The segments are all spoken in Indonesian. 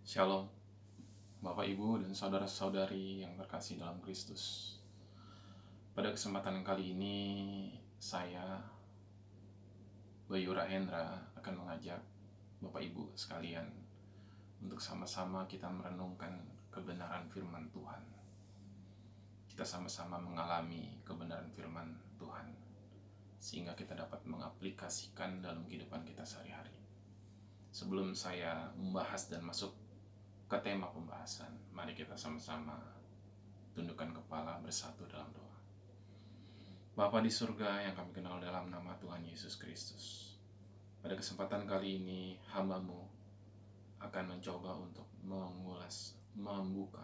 Shalom, Bapak Ibu dan saudara-saudari yang terkasih dalam Kristus. Pada kesempatan kali ini, saya, Bayu Rahendra, akan mengajak Bapak Ibu sekalian untuk sama-sama kita merenungkan kebenaran firman Tuhan. Kita sama-sama mengalami kebenaran firman Tuhan, sehingga kita dapat mengaplikasikan dalam kehidupan kita sehari-hari. Sebelum saya membahas dan masuk ke tema pembahasan, mari kita sama-sama tundukkan kepala bersatu dalam doa. Bapa di surga yang kami kenal dalam nama Tuhan Yesus Kristus, pada kesempatan kali ini hamba-Mu akan mencoba untuk mengulas, membuka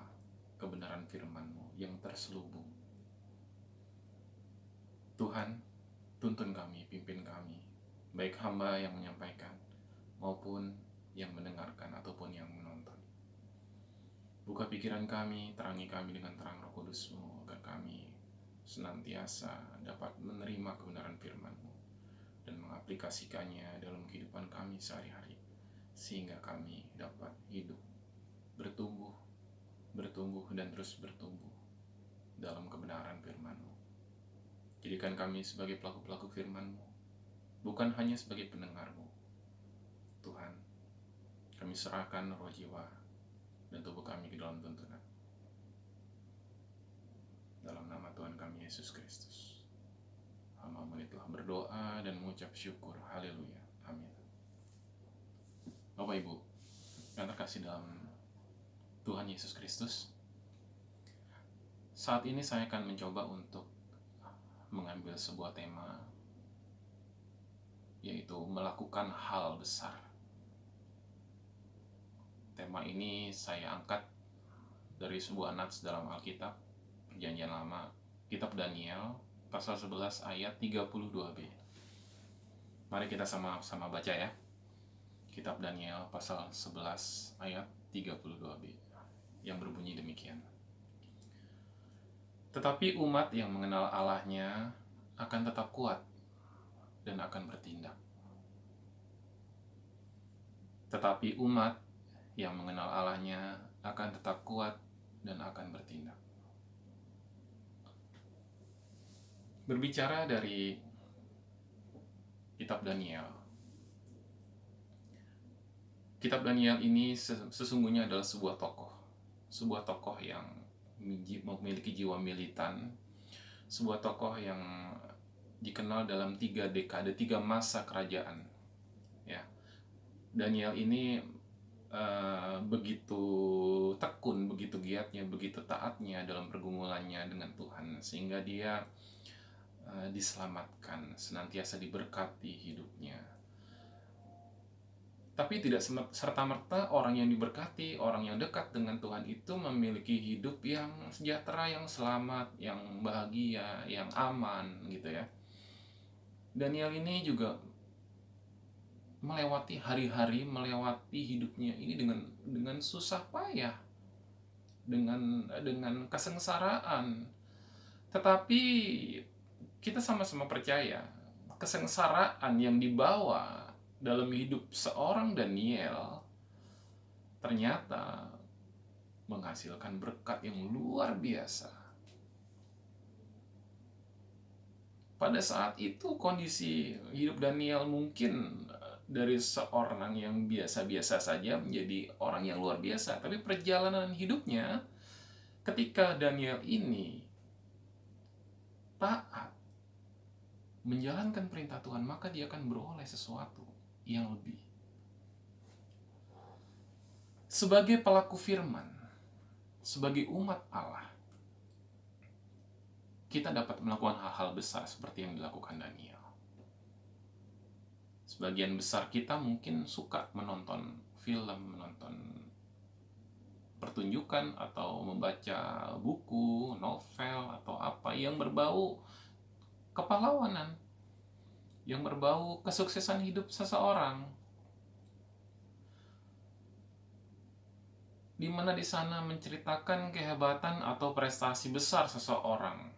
kebenaran firman-Mu yang terselubung. Tuhan, tuntun kami, pimpin kami, baik hamba yang menyampaikan maupun yang mendengarkan ataupun yang menonton. Buka pikiran kami, terangi kami dengan terang Roh Kudus-Mu, agar kami senantiasa dapat menerima kebenaran firman-Mu dan mengaplikasikannya dalam kehidupan kami sehari-hari, sehingga kami dapat hidup, bertumbuh, dan terus bertumbuh dalam kebenaran firman-Mu. Jadikan kami sebagai pelaku-pelaku firman-Mu, bukan hanya sebagai pendengar-Mu. Tuhan, kami serahkan roh, jiwa, dan tubuh kami ke dalam tuntunan. Dalam nama Tuhan kami Yesus Kristus, hamba-Mu ini telah berdoa dan mengucap syukur. Haleluya. Amin. Bapak Ibu yang terkasih dalam Tuhan Yesus Kristus, saat ini saya akan mencoba untuk mengambil sebuah tema, yaitu melakukan hal besar. Tema ini saya angkat dari sebuah nats dalam Alkitab, Perjanjian Lama, Kitab Daniel, pasal 11 ayat 32b. Mari kita sama-sama baca ya. Kitab Daniel pasal 11 ayat 32b, yang berbunyi demikian. Tetapi umat yang mengenal Allahnya akan tetap kuat dan akan bertindak. Tetapi umat yang mengenal Allahnya akan tetap kuat dan akan bertindak. Berbicara dari Kitab Daniel, Kitab Daniel ini sesungguhnya adalah sebuah tokoh yang memiliki jiwa militan, sebuah tokoh yang dikenal dalam 3 dekade, 3 masa kerajaan. Ya, Daniel ini begitu tekun, begitu giatnya, begitu taatnya dalam pergumulannya dengan Tuhan, sehingga dia diselamatkan, senantiasa diberkati hidupnya. Tapi tidak serta-merta orang yang diberkati, orang yang dekat dengan Tuhan itu memiliki hidup yang sejahtera, yang selamat, yang bahagia, yang aman gitu ya. Daniel ini juga melewati hari-hari, melewati hidupnya ini dengan susah payah, dengan kesengsaraan. Tetapi kita sama-sama percaya kesengsaraan yang dibawa dalam hidup seorang Daniel ternyata menghasilkan berkat yang luar biasa. Pada saat itu kondisi hidup Daniel mungkin dari seorang yang biasa-biasa saja menjadi orang yang luar biasa. Tapi perjalanan hidupnya, ketika Daniel ini taat menjalankan perintah Tuhan, maka dia akan beroleh sesuatu yang lebih. Sebagai pelaku firman, sebagai umat Allah, kita dapat melakukan hal-hal besar seperti yang dilakukan Daniel. Sebagian besar kita mungkin suka menonton film, menonton pertunjukan, atau membaca buku, novel, atau apa yang berbau kepahlawanan, yang berbau kesuksesan hidup seseorang, di mana di sana menceritakan kehebatan atau prestasi besar seseorang.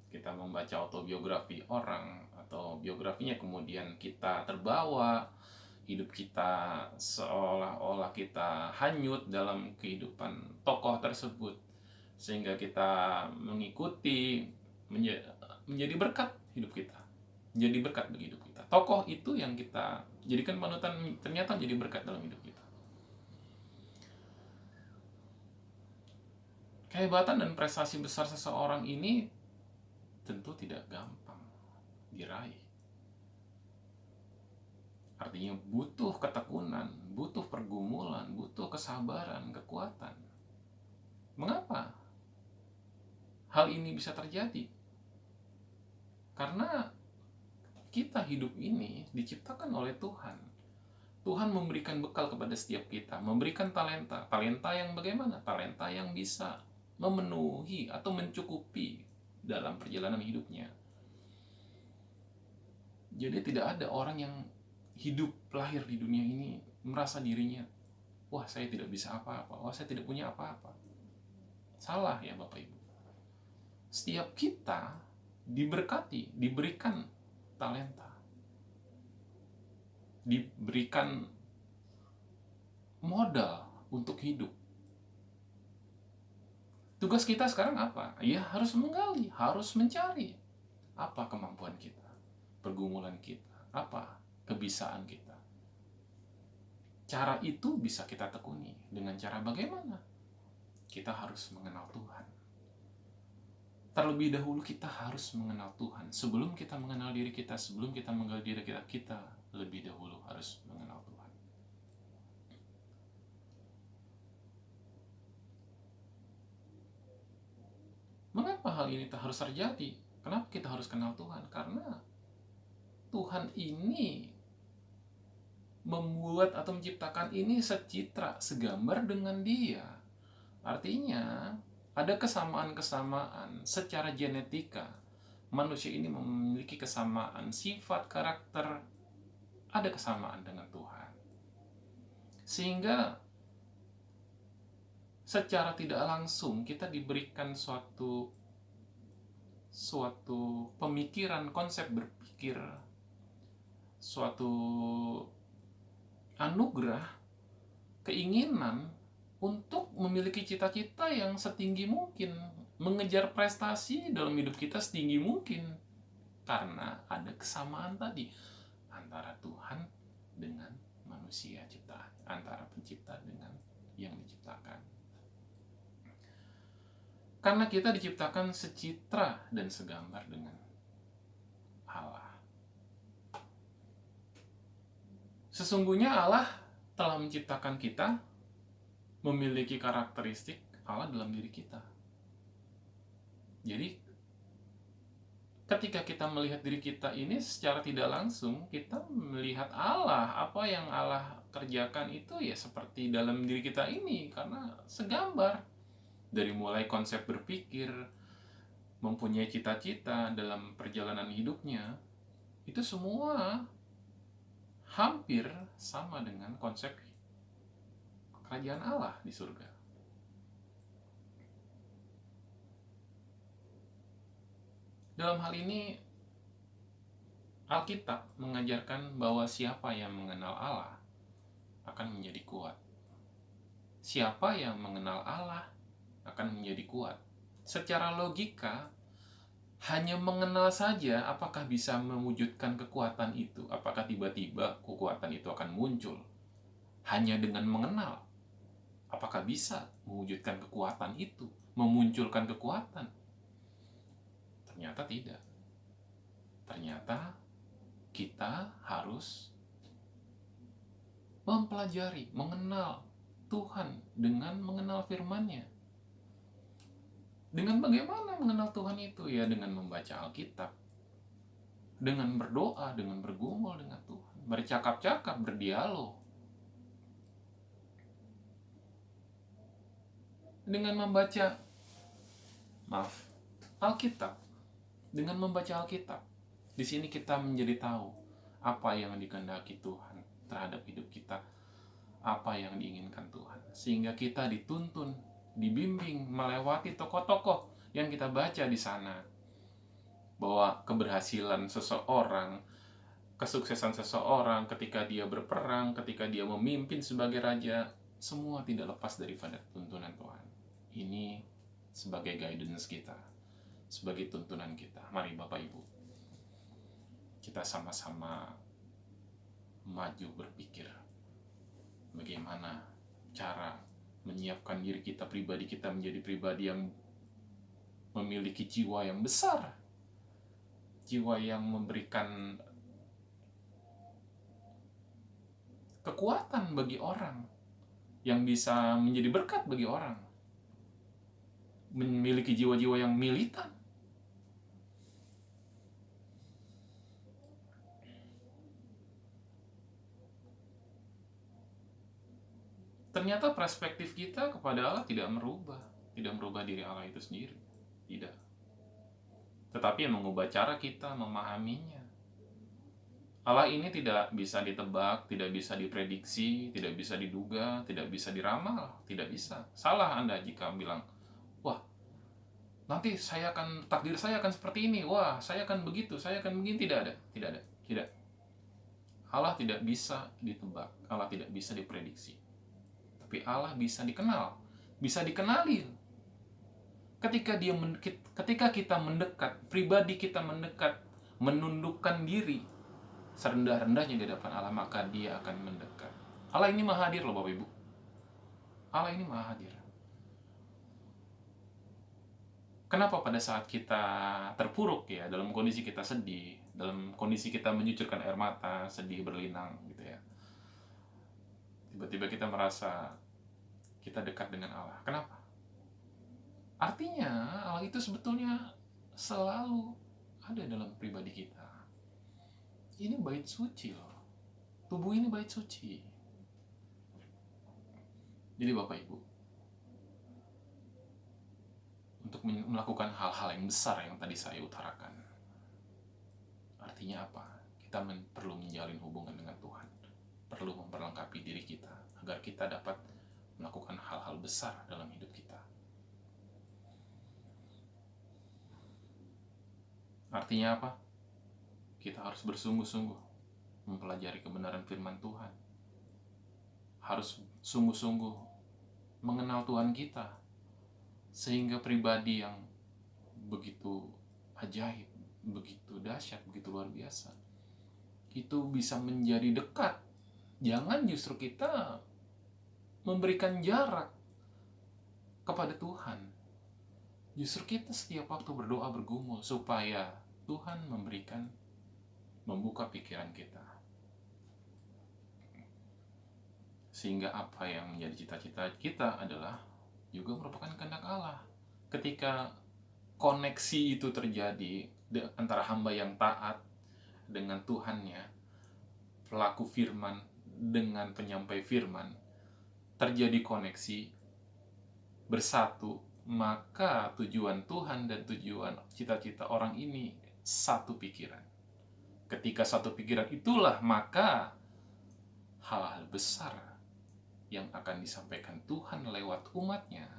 Kita membaca autobiografi orang atau biografinya, kemudian kita terbawa, hidup kita seolah-olah kita hanyut dalam kehidupan tokoh tersebut, sehingga kita mengikuti, menjadi berkat hidup kita, menjadi berkat bagi hidup kita. Tokoh itu yang kita jadikan panutan ternyata jadi berkat dalam hidup kita. Kehebatan dan prestasi besar seseorang ini tentu tidak gampang diraih. Artinya butuh ketekunan, butuh pergumulan, butuh kesabaran, kekuatan. Mengapa hal ini bisa terjadi? Karena kita hidup ini diciptakan oleh Tuhan. Tuhan memberikan bekal kepada setiap kita, memberikan talenta. Talenta yang bagaimana? Talenta yang bisa memenuhi atau mencukupi dalam perjalanan hidupnya. Jadi tidak ada orang yang hidup lahir di dunia ini merasa dirinya, wah saya tidak bisa apa-apa, wah saya tidak punya apa-apa. Salah ya Bapak Ibu. Setiap kita diberkati, diberikan talenta, diberikan modal untuk hidup. Tugas kita sekarang apa? Ya harus menggali, harus mencari apa kemampuan kita, pergumulan kita, apa kebisaan kita. Cara itu bisa kita tekuni dengan cara bagaimana? Kita harus mengenal Tuhan. Terlebih dahulu kita harus mengenal Tuhan. Sebelum kita mengenal diri kita, sebelum kita mengenal diri kita, kita lebih dahulu harus mengenal Tuhan. Mengapa hal ini harus terjadi? Kenapa kita harus kenal Tuhan? Karena Tuhan ini membuat atau menciptakan ini secitra, segambar dengan Dia. Artinya, ada kesamaan-kesamaan secara genetika. Manusia ini memiliki kesamaan sifat, karakter, ada kesamaan dengan Tuhan. Sehingga secara tidak langsung kita diberikan suatu pemikiran, konsep berpikir, suatu anugerah, keinginan untuk memiliki cita-cita yang setinggi mungkin, mengejar prestasi dalam hidup kita setinggi mungkin, karena ada kesamaan tadi antara Tuhan dengan manusia ciptaan, antara pencipta dengan yang diciptakan. Karena kita diciptakan secitra dan segambar dengan Allah. Sesungguhnya Allah telah menciptakan kita memiliki karakteristik Allah dalam diri kita. Jadi ketika kita melihat diri kita ini secara tidak langsung, kita melihat Allah. Apa yang Allah kerjakan itu ya seperti dalam diri kita ini, karena segambar. Dari mulai konsep berpikir, mempunyai cita-cita dalam perjalanan hidupnya, itu semua hampir sama dengan konsep kerajaan Allah di surga. Dalam hal ini, Alkitab mengajarkan bahwa siapa yang mengenal Allah akan menjadi kuat. Siapa yang mengenal Allah akan menjadi kuat. Secara logika, hanya mengenal saja apakah bisa mewujudkan kekuatan itu? Apakah tiba-tiba kekuatan itu akan muncul? Hanya dengan mengenal, apakah bisa mewujudkan kekuatan itu? Memunculkan kekuatan? Ternyata tidak. Ternyata kita harus mempelajari, mengenal Tuhan dengan mengenal firman-Nya. Dengan bagaimana mengenal Tuhan itu? Ya dengan membaca Alkitab, dengan berdoa, dengan bergumul dengan Tuhan, bercakap-cakap, berdialog, dengan membaca Alkitab. Dengan membaca Alkitab, di sini kita menjadi tahu apa yang dikehendaki Tuhan terhadap hidup kita, apa yang diinginkan Tuhan, sehingga kita dituntun, dibimbing melewati tokoh-tokoh yang kita baca di sana, bahwa keberhasilan seseorang kesuksesan seseorang, ketika dia berperang, ketika dia memimpin sebagai raja, semua tidak lepas daripada tuntunan Tuhan. Ini sebagai guidance kita, sebagai tuntunan kita. Mari Bapak Ibu, kita sama-sama maju berpikir bagaimana cara menyiapkan diri kita, pribadi kita menjadi pribadi yang memiliki jiwa yang besar, jiwa yang memberikan kekuatan bagi orang, yang bisa menjadi berkat bagi orang, memiliki jiwa-jiwa yang militan. Ternyata perspektif kita kepada Allah tidak merubah diri Allah itu sendiri, tidak. Tetapi yang mengubah cara kita memahaminya. Allah ini tidak bisa ditebak, tidak bisa diprediksi, tidak bisa diduga, tidak bisa diramal, tidak bisa. Salah Anda jika bilang, wah, nanti takdir saya akan seperti ini, wah, saya akan begitu, saya akan begini. Tidak. Allah tidak bisa ditebak, Allah tidak bisa diprediksi. Tapi Allah bisa dikenal, bisa dikenalin. Ketika kita mendekat, pribadi kita mendekat, menundukkan diri serendah-rendahnya di hadapan Allah, maka dia akan mendekat. Allah ini maha hadir loh Bapak Ibu. Allah ini maha hadir. Kenapa pada saat kita terpuruk ya, dalam kondisi kita sedih, dalam kondisi kita mencucurkan air mata, sedih berlinang gitu ya, tiba-tiba kita merasa kita dekat dengan Allah. Kenapa? Artinya Allah itu sebetulnya selalu ada dalam pribadi kita. Ini bait suci loh. Tubuh ini bait suci. Jadi Bapak Ibu, untuk melakukan hal-hal yang besar yang tadi saya utarakan, artinya apa? Kita perlu menjalin hubungan dengan Tuhan, perlu memperlengkapi diri kita agar kita dapat melakukan hal-hal besar dalam hidup kita. Artinya apa? Kita harus bersungguh-sungguh mempelajari kebenaran firman Tuhan. Harus sungguh-sungguh mengenal Tuhan kita, sehingga pribadi yang begitu ajaib, begitu dahsyat, begitu luar biasa, itu bisa menjadi dekat. Jangan justru kita memberikan jarak kepada Tuhan. Justru kita setiap waktu berdoa bergumul supaya Tuhan membuka pikiran kita, sehingga apa yang menjadi cita-cita kita adalah juga merupakan kehendak Allah. Ketika koneksi itu terjadi antara hamba yang taat dengan Tuhannya, pelaku firman dengan penyampai firman, terjadi koneksi, bersatu, maka tujuan Tuhan dan tujuan cita-cita orang ini satu pikiran. Ketika satu pikiran itulah, maka hal-hal besar yang akan disampaikan Tuhan lewat umatnya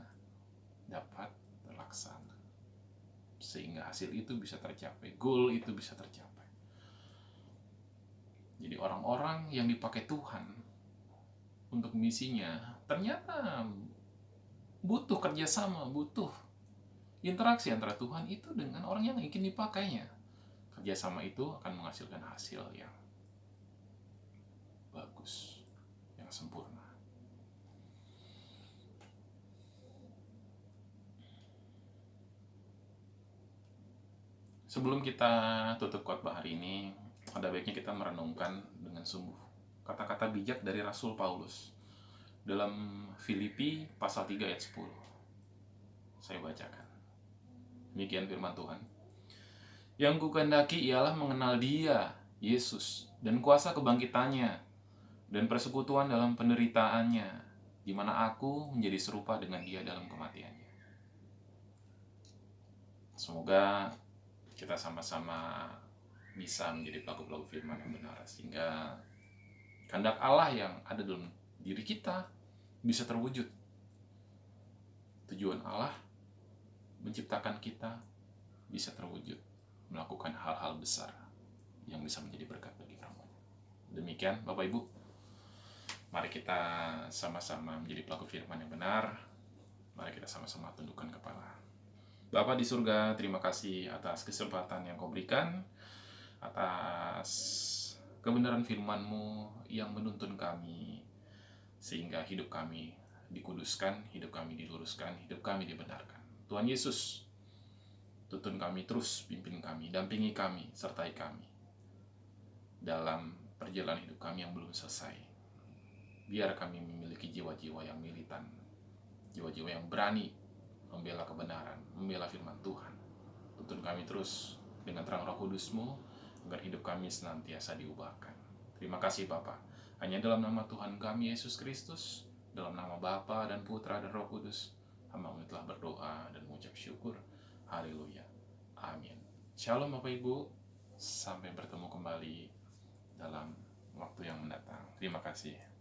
dapat terlaksana, sehingga hasil itu bisa tercapai, goal itu bisa tercapai. Jadi orang-orang yang dipakai Tuhan untuk misinya ternyata butuh kerjasama, butuh interaksi antara Tuhan itu dengan orang yang ingin dipakainya. Kerjasama itu akan menghasilkan hasil yang bagus, yang sempurna. Sebelum kita tutup khotbah hari ini, ada baiknya kita merenungkan dengan sungguh kata-kata bijak dari Rasul Paulus dalam Filipi pasal 3 ayat 10. Saya bacakan. Demikian firman Tuhan. Yang kukehendaki ialah mengenal Dia, Yesus, dan kuasa kebangkitannya, dan persekutuan dalam penderitaannya, di mana aku menjadi serupa dengan Dia dalam kematiannya. Semoga kita sama-sama bisa menjadi pelaku-pelaku firman yang benar, sehingga kehendak Allah yang ada dalam diri kita bisa terwujud. Tujuan Allah menciptakan kita bisa terwujud, melakukan hal-hal besar yang bisa menjadi berkat bagi orang. Demikian Bapak Ibu, mari kita sama-sama menjadi pelaku firman yang benar. Mari kita sama-sama tundukkan kepala. Bapa di surga, terima kasih atas kesempatan yang Kau berikan, atas kebenaran firman-Mu yang menuntun kami, sehingga hidup kami dikuduskan, hidup kami diluruskan, hidup kami dibenarkan. Tuhan Yesus, tuntun kami terus, pimpin kami, dampingi kami, sertai kami dalam perjalanan hidup kami yang belum selesai. Biar kami memiliki jiwa-jiwa yang militan, jiwa-jiwa yang berani membela kebenaran, membela firman Tuhan. Tuntun kami terus dengan terang Roh Kudus-Mu, agar hidup kami senantiasa diubahkan. Terima kasih Bapa. Hanya dalam nama Tuhan kami Yesus Kristus, dalam nama Bapa dan Putra dan Roh Kudus, hamba-Mu telah berdoa dan mengucap syukur. Haleluya. Amin. Shalom Bapak Ibu. Sampai bertemu kembali dalam waktu yang mendatang. Terima kasih.